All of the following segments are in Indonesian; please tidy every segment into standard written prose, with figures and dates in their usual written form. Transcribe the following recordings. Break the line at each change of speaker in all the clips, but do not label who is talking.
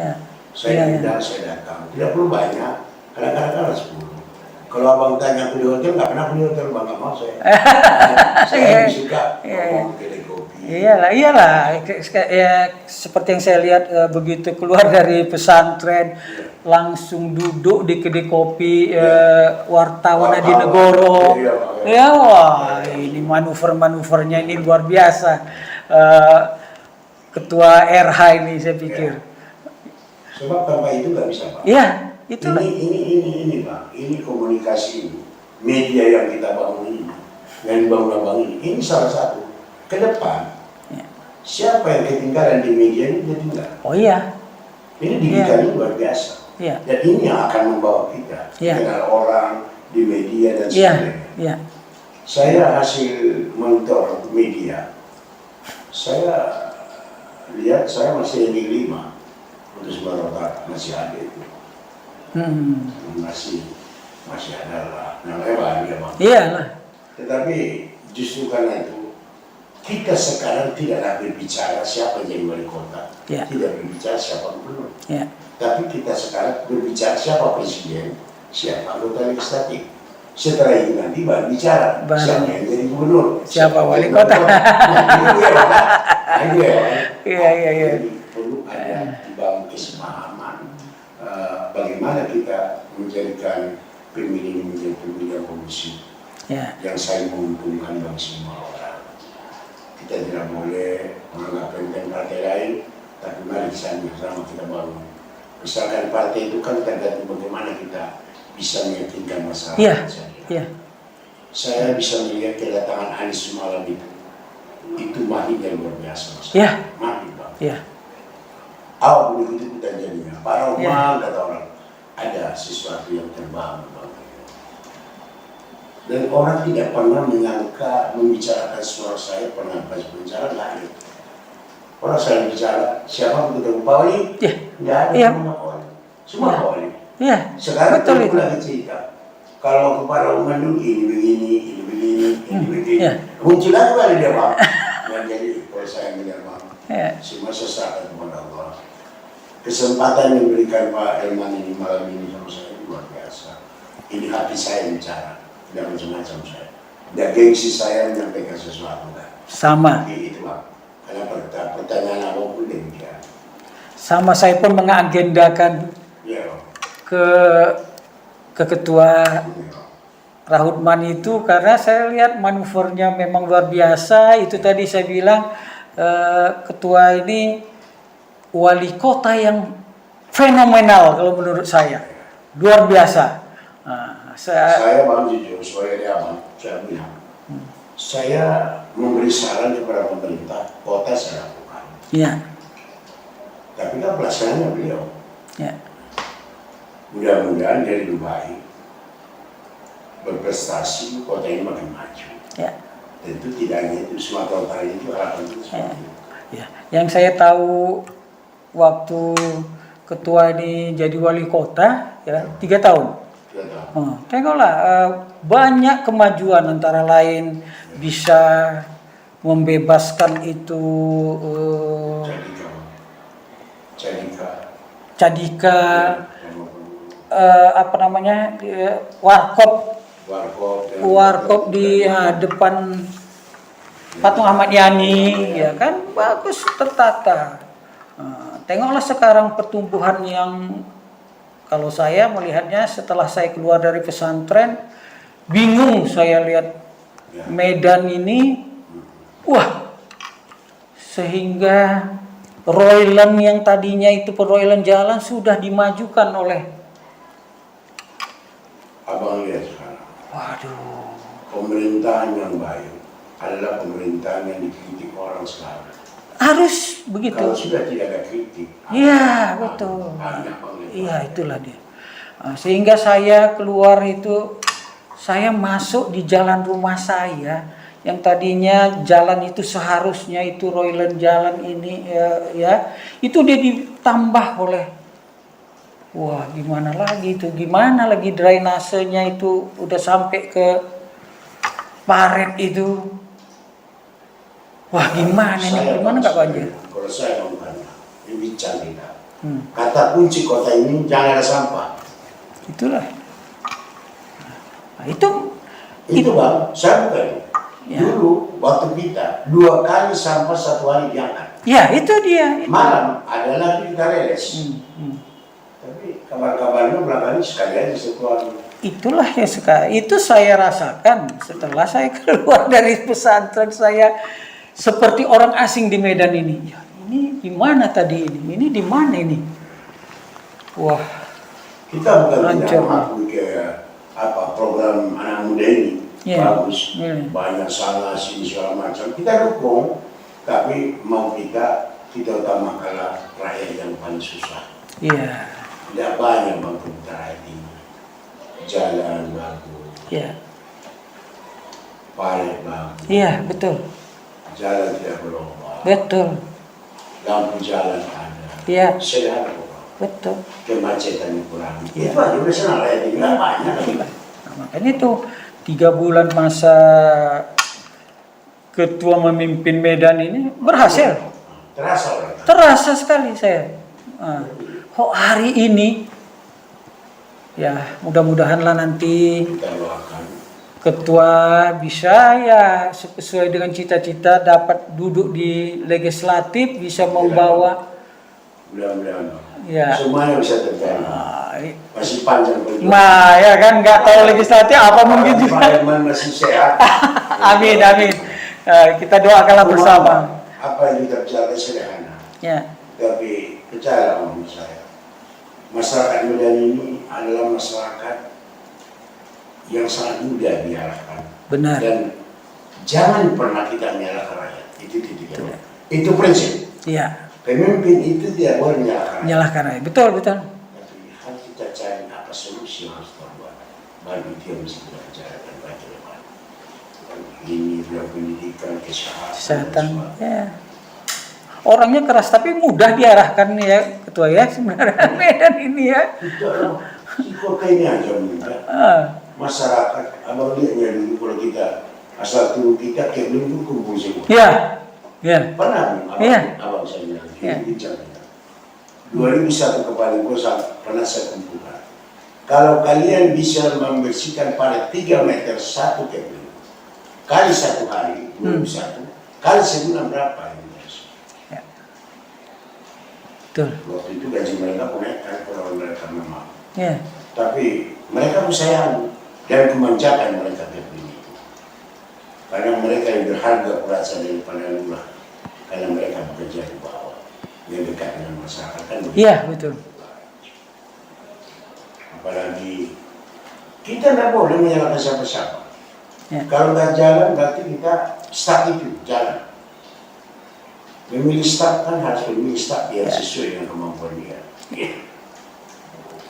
Ya.
Saya
Iya,
undang, saya datang. Tidak perlu banyak, kadang-kadang 10. Kalau abang tanya aku di hotel, nggak pernah aku di hotel, bang, nggak mau saya. Saya lebih suka ngomong kedai kopi.
Iyalah. Ya, seperti yang saya lihat begitu keluar dari pesantren, langsung duduk di kedai kopi wartawan Adi Negoro. Ya, wah, ini manuver-manuvernya ini luar biasa. Eh, Ketua RH ini saya pikir.
Sebab tanpa itu nggak bisa, Pak.
Iya, itulah.
Ini Pak, ini komunikasi ini, media yang kita bangun ini, yang dibangun abang ini salah satu. Ke depan, siapa yang ketinggalan di media ini dia tinggal.
Oh iya.
Ini didikannya luar biasa.
Iya.
Dan ini yang akan membawa kita dengan orang di media dan sebagainya.
Iya.
Saya hasil monitor media, saya lihat saya masih yang 5 untuk Sumatera Utara, masih ada itu. Masih ada lah, namanya bahagia Bang.
Iya lah.
Tetapi justru karena itu kita sekarang tidaklah berbicara siapa jadi wali kota, tidak berbicara siapa gubernur, tapi kita sekarang berbicara siapa presiden, siapa anggota legislatif. Setelah itu nanti baru bicara siapa yang jadi gubernur,
siapa wali kota.
Iya. Perlu ada dibangun kesepahaman bagaimana kita menjadikan pemilih menjadi pemilih yang kondusif, yang saling menguntungkan bagi semua orang. Kita tidak boleh menganggap enteng partai lain, tapi mari sama kita bangun. Misalkan partai itu kan tergantung bagaimana kita bisa meyakinkan masyarakat. Saya bisa melihat kedatangan Anies semalam itu mahir yang luar biasa. Mahir Bang. Awak boleh ikut-ikutan jadinya. Para orang kata orang ada sesuatu yang terbangun Bang. Dan orang tidak pernah menyangka membicarakan suara saya pernah pas bicara nggak ada. Orang saya bicara siapa begitu Pak Wali? Nggak ada semua Pak Wali. Sekarang kita lagi cerita. Kalau kepada umat dulu ini begini. Muncul lagi kali dia Bang. Dan jadi kalau saya melihat Bang, semua sesaat kepada Allah. Kesempatan yang diberikan Pak Elman ini malam ini sama saya luar biasa. Ini hati saya bicara, tidak macam-macam saya. Dan gengsi saya menyampaikan sesuatu kan.
Sama.
Itu Bang. Karena pertanyaan apapun demikian.
Sama, saya pun mengagendakan ke ketua Rahutman itu karena saya lihat manuvernya memang luar biasa. Itu tadi saya bilang ketua ini wali kota yang fenomenal kalau menurut saya, luar biasa.
Saya Bang jujur sebagai dia Bang, saya bilang saya memberi saran kepada pemerintah kota saya lakukan. Tapi kan pelaksanaannya beliau. Mudah-mudahan dari Dubai berprestasi, kota ini makin maju. Tentu tidak hanya itu, Sumatera Utara itu harapan itu seperti itu.
Yang saya tahu waktu ketua ini jadi wali kota 3 tahun. Tengoklah banyak kemajuan, antara lain bisa membebaskan itu Cadika, apa namanya, warkop di depan patung Ahmad Yani, ya kan, bagus tertata. Tengoklah sekarang pertumbuhan yang kalau saya melihatnya setelah saya keluar dari pesantren, bingung saya lihat Medan ini, sehingga roilan yang tadinya itu perroilan jalan sudah dimajukan oleh.
Abang lihat sekarang. Pemerintahan yang baik adalah pemerintahan yang dikritik orang sekarang.
Harus begitu.
Kalau sudah tidak ada kritik.
Iya, betul. Iya, itulah dia. Sehingga saya keluar itu, saya masuk di jalan rumah saya yang tadinya jalan itu seharusnya itu roilan jalan ini itu dia ditambah oleh gimana lagi drainasenya itu udah sampai ke paret itu. Gimana nggak banjir?
Kalau saya mau ini bicara Kata kunci kota ini jangan ada sampah.
Itulah. Nah, itu
Bang, saya bukan.
Ya.
Dulu waktu kita 2 kali sampah 1 hari diangkat.
Ya, itu dia. Itu.
Malam ada lagi kita reles. Tapi kabar-kabarnya belakang sekali aja 1 hari.
Itulah yang itu saya rasakan setelah saya keluar dari pesantren. Saya seperti orang asing di Medan ini. Ya, ini di mana tadi ini? Ini di mana ini? Wah,
kita bukan
hancur.
tidak mengakui ke program anak muda ini. Bagus, banyak salah sini segala macam. Kita dukung, tapi mau kita utamakan rakyat yang paling susah.
Iya.
Tidak banyak bantu rakyat ini. Jalan bagus.
Iya.
Paling bagus.
Iya, betul.
Jalan tidak berubah.
Betul.
Lampu jalan ada.
Iya.
Sederhana kok.
Betul.
Kemacetan kurang. Itu aja udah senang rakyat ini. Nggak banyak.
Nah, makanya itu 3 bulan masa ketua memimpin Medan ini berhasil.
Terasa orang.
Terasa sekali saya. Kok hari ini ya mudah-mudahanlah nanti
Kita doakan.
ketua bisa ya sesuai dengan cita-cita dapat duduk di legislatif, bisa membawa
Mudah-mudahan.
ya.
Semuanya bisa terjadi. Masih panjang perjuangan.
Nah ya kan nggak tahu legislatif apa mungkin juga.
Parlemen masih sehat.
Amin amin. Kita doakanlah bersama.
Apa yang terjadi sederhana.
Ya.
Tapi percayalah menurut saya, masyarakat Medan ini adalah masyarakat yang sangat mudah diarahkan.
Benar.
Dan jangan pernah kita menyalahkan rakyat. Itu prinsip.
Iya.
Pemimpin itu tidak boleh
Menyalahkan rakyat. Betul betul.
Tapi harus kita cari apa solusi yang harus terbuat. Baru itu yang mesti kita bicarakan baik depan. Ini biar pendidikan, kesehatan.
Ya. Orangnya keras tapi mudah diarahkan ya ketua ya sebenarnya Medan ini ya.
Itu adalah si kota ini aja mudah. Masyarakat, abang lihatnya dulu kalau kita asal turun kita kayak belum kumpul semua.
Iya. Iya.
Pernah abang saya bilang, ini bicara. 2001 kepala kosa pernah saya kumpulkan. Kalau kalian bisa membersihkan pada 3 meter 1 keping, kali 1 hari 21, kali sebulan berapa ini? Betul. Waktu itu gaji mereka naikkan kalau mereka memang.
Ya.
Tapi mereka sayang dan kemanjakan mereka begini. Karena mereka yang berharga perasaan daripada lurah. Karena mereka bekerja di bawah, yang dekat dengan masyarakat kan.
Iya betul.
Apalagi kita tidak boleh menyalahkan siapa-siapa.
Ya.
Kalau nggak jalan berarti kita start itu jalan. Memilih start kan harus memilih start yang sesuai dengan kemampuan dia.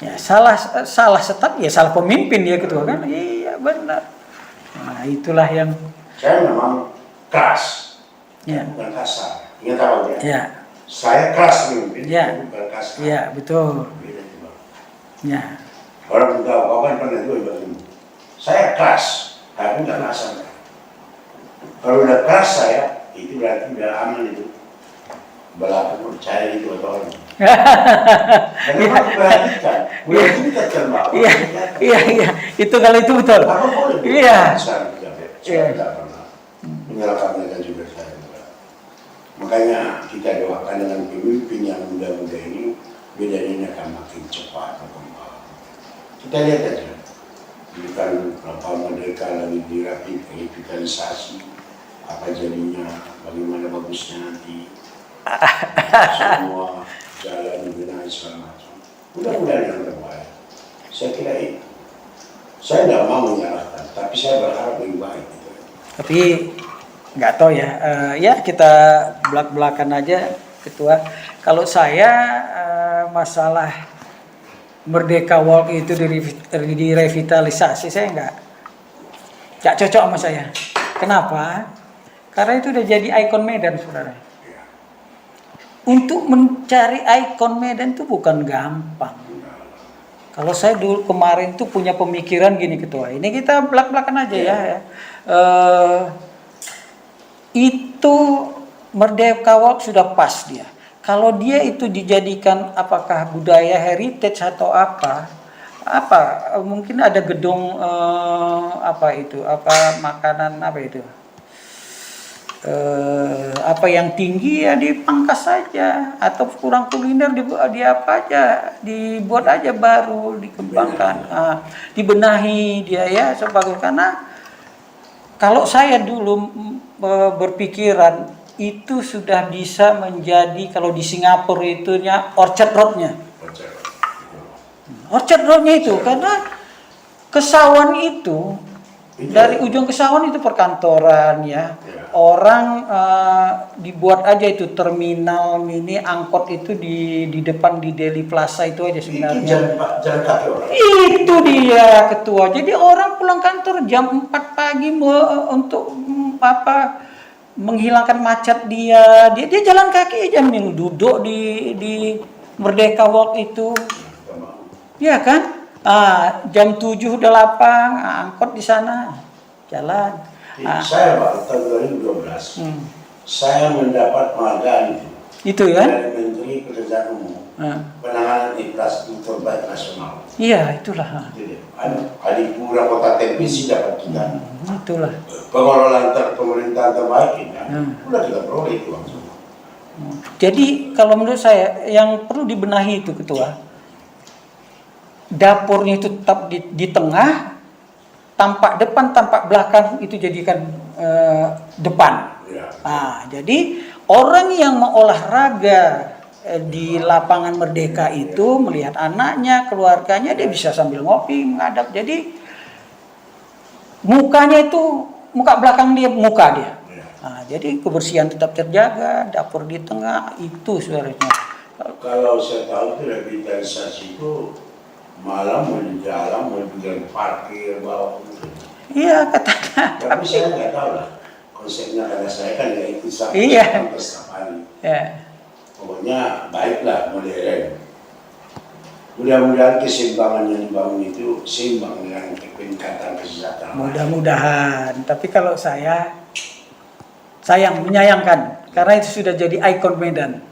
Ya salah start ya salah pemimpin dia ketua kan. Iya benar. Nah itulah yang
saya memang keras, bukan kasar. Ingat apa ya?
Ya.
Saya keras memimpin, bukan kasar.
Iya betul.
Beda juga.
Ya.
Orang tahu, kau kan pernah juga begini. Saya keras, tapi nggak kasar. Kalau udah keras saya, itu berarti udah aman itu. Belakang percaya itu atau orang. Karena perhatikan, mulai itu kita terbawa.
Iya. Itu kalau itu betul.
Apa boleh?
Iya.
Saya tidak pernah menyalahkan mereka juga saya. Makanya kita doakan dengan pemimpin yang muda-muda ini, bedanya akan makin cepat berkembang. Kita lihat aja, bukan lapangan mereka lagi direvitalisasi, apa jadinya, bagaimana bagusnya nanti, semua jalan dibenahi segala macam. Mudah-mudahan yang terbaik. Saya kira itu. Saya tidak mau menyalahkan, tapi saya berharap lebih baik.
Tapi nggak tahu ya, ya kita belak-belakan aja ketua. Kalau saya masalah Merdeka Walk itu direvitalisasi, saya nggak cocok sama saya. Kenapa? Karena itu udah jadi ikon Medan, saudara. Untuk mencari ikon Medan itu bukan gampang. Kalau saya dulu kemarin tuh punya pemikiran gini ketua, ini kita belak-belakan aja ya. Itu Merdeka Walk sudah pas dia. kalau dia itu dijadikan apakah budaya heritage atau apa mungkin ada gedung makanan apa yang tinggi ya dipangkas saja atau kurang kuliner di apa aja dibuat aja baru dikembangkan dibenahi dia ya sebagai karena kalau saya dulu berpikiran itu sudah bisa menjadi kalau di Singapura itunya Orchard Road-nya itu karena Kesawan itu dari ujung Kesawan itu perkantoran ya. Orang dibuat aja itu terminal mini angkot itu di depan di Deli Plaza itu aja sebenarnya.
Jalan kaki orang.
Itu dia ketua. Jadi orang pulang kantor jam 4 pagi untuk menghilangkan macet dia jalan kaki aja yang duduk di Merdeka Walk itu. Iya kan? Jam 7 udah lapang, angkot di sana, jalan.
Saya Pak, tahun 2012, saya mendapat penghargaan
itu ya?
dari Menteri Pekerjaan Umum, penanganan infrastruktur baik nasional.
Iya, itulah.
Adipura Kota Televisi dapat kita.
Itulah.
Pengelolaan pemerintahan terbaik ini, udah kita peroleh itu langsung.
Jadi kalau menurut saya yang perlu dibenahi itu ketua. Dapurnya itu tetap di tengah, tampak depan, tampak belakang itu jadikan depan.
Ya.
Jadi orang yang mau olahraga di lapangan Merdeka itu melihat anaknya, keluarganya dia bisa sambil ngopi, menghadap. Jadi mukanya itu muka belakang dia, muka dia. Jadi kebersihan tetap terjaga, dapur di tengah itu sebenarnya.
Kalau saya tahu itu revitalisasi itu malam mau di jalan, mau di jalan parkir, bawah itu.
Iya katanya.
Tapi saya nggak tahu lah konsepnya karena saya kan nggak ikut sampai setiap hari.
Ya.
Pokoknya baiklah modern. Mudah-mudahan keseimbangan yang dibangun itu seimbang dengan peningkatan kesejahteraan.
Mudah-mudahan. Tapi kalau saya menyayangkan karena itu sudah jadi ikon Medan.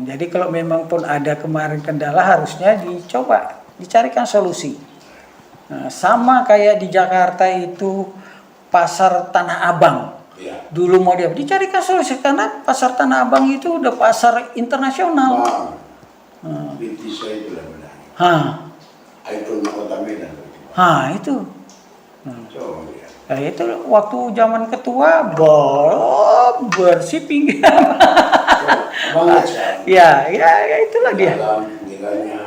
Jadi kalau memang pun ada kemarin kendala harusnya dicoba, dicarikan solusi. Sama kayak di Jakarta itu pasar Tanah Abang.
Ya.
Dulu mau dicarikan solusi karena pasar Tanah Abang itu udah pasar internasional.
Binti saya itu lah benar. Ikon Kota Medan.
Itu.
Coba lihat.
Itu waktu zaman ketua bersih pinggiran. Ya itulah dia.
Dalam pinggirannya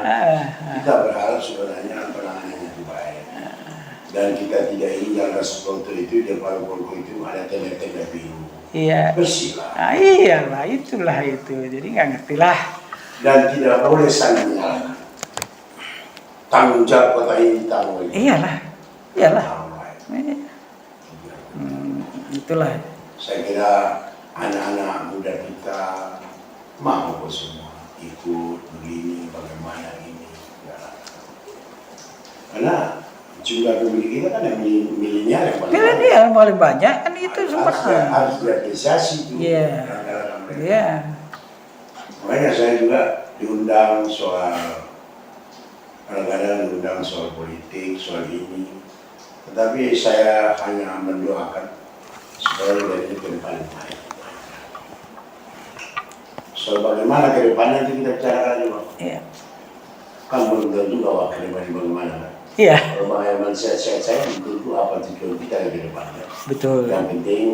kita berharap sebenarnya penanganannya itu baik. Dan kita tidak ingin jalan Sukoto itu di Parungkongko itu ada tenda-tenda biru.
Iya.
Bersih lah.
Iyalah itulah itu. Jadi nggak ngerti lah.
Dan tidak boleh saling menyalahkan. Tanggung jawab kota ini tanggung.
Iyalah. Itulah.
Saya kira anak-anak muda kita mau semua ikut begini bagaimana ini. Ya. Karena jumlah pemilih kita kan yang milenial yang paling banyak.
Yang paling banyak kan itu sempat.
Harus diapresiasi itu.
Iya.
Makanya saya juga diundang kadang-kadang diundang soal politik, soal ini. Tetapi saya hanya mendoakan supaya dari itu ke depan baik. Soal bagaimana ke depannya itu kita bicarakan juga.
Iya.
Kan belum tentu bahwa ke depan bagaimana kan.
Iya.
Kalau bagaimana sehat-sehat saya belum tentu apa tujuan kita ke depannya.
Betul.
Yang penting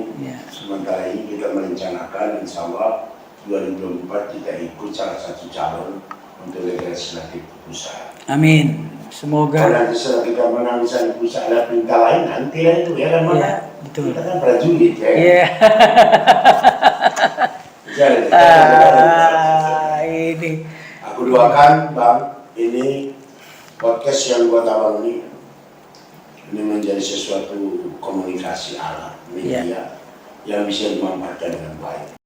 sementara ini kita merencanakan insya Allah 2024 kita ikut salah satu calon untuk legislatif pusat. Amin. Semoga. Kalau nanti setelah kita menang di pusat ada perintah lain nanti lah itu ya kan mana? Betul. Kita kan prajurit ya. Iya.
Ini.
Aku doakan Bang, ini podcast yang buat abang ini menjadi sesuatu komunikasi alat media yang bisa dimanfaatkan dengan baik.